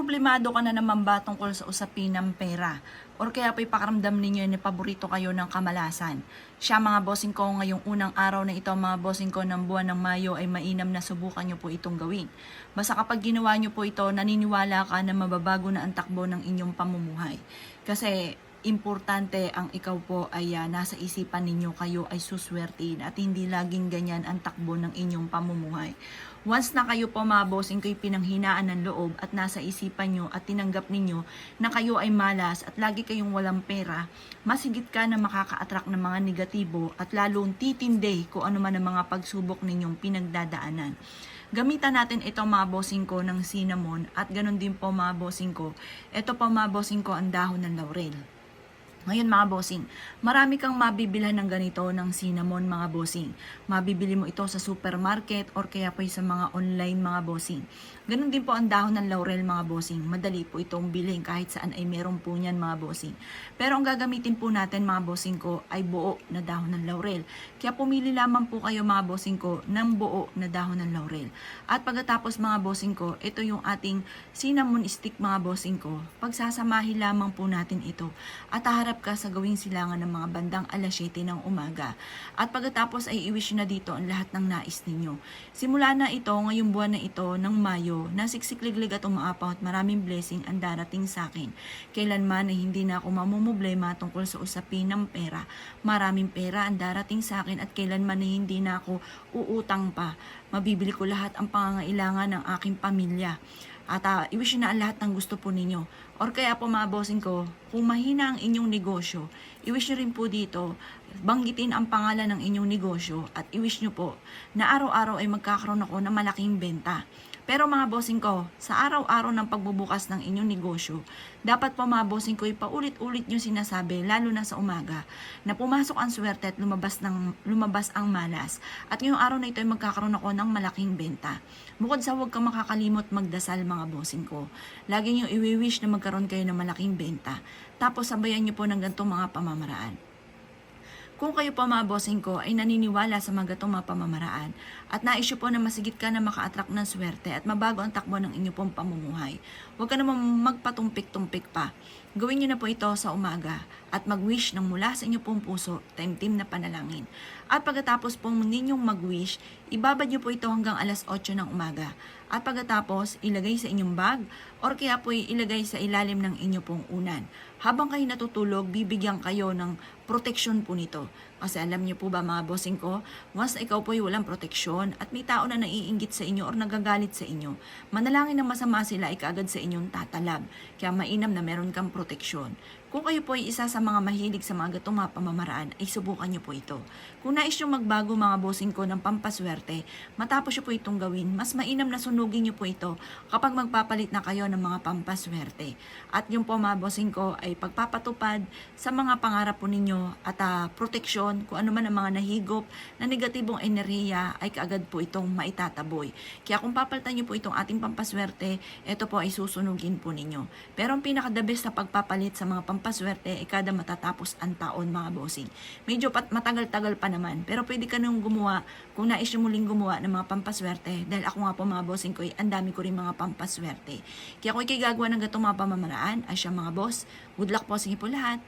Problemado ka na naman ba tungkol sa usapin ng pera? Or kaya po'y pakaramdam ninyo na paborito kayo ng kamalasan? Siya mga bossing ko, ngayong unang araw na ito mga bossing ko ng buwan ng Mayo ay mainam na subukan nyo po itong gawin. Basta kapag ginawa nyo po ito, naniniwala ka na mababago na ang takbo ng inyong pamumuhay. Kasi importante ang ikaw po ay nasa isipan ninyo kayo ay suswertein at hindi laging ganyan ang takbo ng inyong pamumuhay. Once na kayo po mga bossing ko'y pinanghinaan ng loob at nasa isipan nyo at tinanggap ninyo na kayo ay malas at lagi kayong walang pera, mas higit ka na makaka-attract ng mga negatibo at lalong titindi kung ano man ang mga pagsubok ninyong pinagdadaanan. Gamitan natin ito mga bossing ko ng cinnamon at ganun din po mga bossing ko. Ito po mga bossing ko ang dahon ng laurel. Ngayon mga bossing, marami kang mabibilhan ng ganito ng cinnamon mga bossing. Mabibili mo ito sa supermarket or kaya po sa mga online mga bossing. Ganun din po ang dahon ng laurel mga bossing. Madali po itong bilhin kahit saan ay meron po niyan mga bossing. Pero ang gagamitin po natin mga bossing ko ay buo na dahon ng laurel. Kaya pumili lamang po kayo mga bossing ko ng buo na dahon ng laurel. At pagkatapos mga bossing ko, ito yung ating cinnamon stick mga bossing ko. Pagsasamahin lamang po natin ito. At harap ka sa gawing silangan ng mga bandang alas 7 ng umaga. At pagkatapos ay i-wish na dito ang lahat ng nais ninyo. Simula na ito, ngayong buwan na ito ng Mayo, nasiksikliglig at umaapaw at maraming blessing ang darating sa akin. Kailanman ay hindi na ako mamumblema tungkol sa usapin ng pera. Maraming pera ang darating sa akin at kailanman ay hindi na ako uutang pa. Mabibili ko lahat ang pangangailangan ng aking pamilya. At i-wish na ang lahat ng gusto po ninyo. Or kaya po mga bossing ko, kung mahina ang inyong negosyo, i-wish nyo rin po dito, banggitin ang pangalan ng inyong negosyo at i-wish nyo po na araw-araw ay magkakaroon ako ng malaking benta. Pero mga bossing ko, sa araw-araw ng pagbubukas ng inyong negosyo, dapat po mga bossing ko ipaulit-ulit nyo sinasabi, lalo na sa umaga, na pumasok ang swerte at lumabas ang malas. At ngayong araw na ito ay magkakaroon ako ng malaking benta. Bukod sa huwag kang makakalimot magdasal mga bossing ko, lagi nyo i-wish na magkaroon kayo ng malaking benta. Tapos sabayan nyo po ng ganitong mga pamamaraan. Kung kayo po mga bossing ko ay naniniwala sa mga gatong mga pamamaraan at naisyo po na masigit ka na maka-attract ng swerte at mabago ang takbo ng inyo pong pamumuhay, huwag ka naman magpatumpik-tumpik pa. Gawin nyo na po ito sa umaga at mag-wish ng mula sa inyo pong puso, time-team na panalangin. At pagkatapos pong ninyong mag-wish, ibabad nyo po ito hanggang alas 8 ng umaga. At pagkatapos, ilagay sa inyong bag or kaya po ilagay sa ilalim ng inyo pong unan. Habang kayo natutulog, bibigyan kayo ng proteksyon po nito. Kasi alam niyo po ba mga bossing ko, once na ikaw po ay walang proteksyon at may tao na naiinggit sa inyo or nagagalit sa inyo, manalangin ng masama sila ay kaagad sa inyong tatalab. Kaya mainam na meron kang proteksyon. Kung kayo po ay isa sa mga mahilig sa mga gatong mga pamamaraan, ay subukan niyo po ito. Kung nais nyo magbago mga bossing ko ng pampaswerte, matapos nyo po itong gawin, mas mainam na sunugin nyo po ito kapag magpapalit na kayo ng mga pampaswerte. At yung po mga bossing ko ay pagpapatupad sa mga pangarap po ninyo at proteksyon, kung ano man ang mga nahigop na negatibong enerhiya ay kaagad po itong maitataboy. Kaya kung papalitan nyo po itong ating pampaswerte, ito po ay susunugin po ninyo. Pero ang pinaka-the best sa pagpapalit sa mga pampaswerte ay kada matatapos ang taon mga bossing. Medyo matagal-tagal pa naman, pero pwede ka nung gumawa kung nais nyo muling gumawa ng mga pampaswerte dahil ako nga po mga bossing ko ay ang dami ko rin mga pampaswerte. Kaya kung ikay gagawa ng gatong mga pamamaraan, ay siya mga boss, good luck po sa inyo po lahat.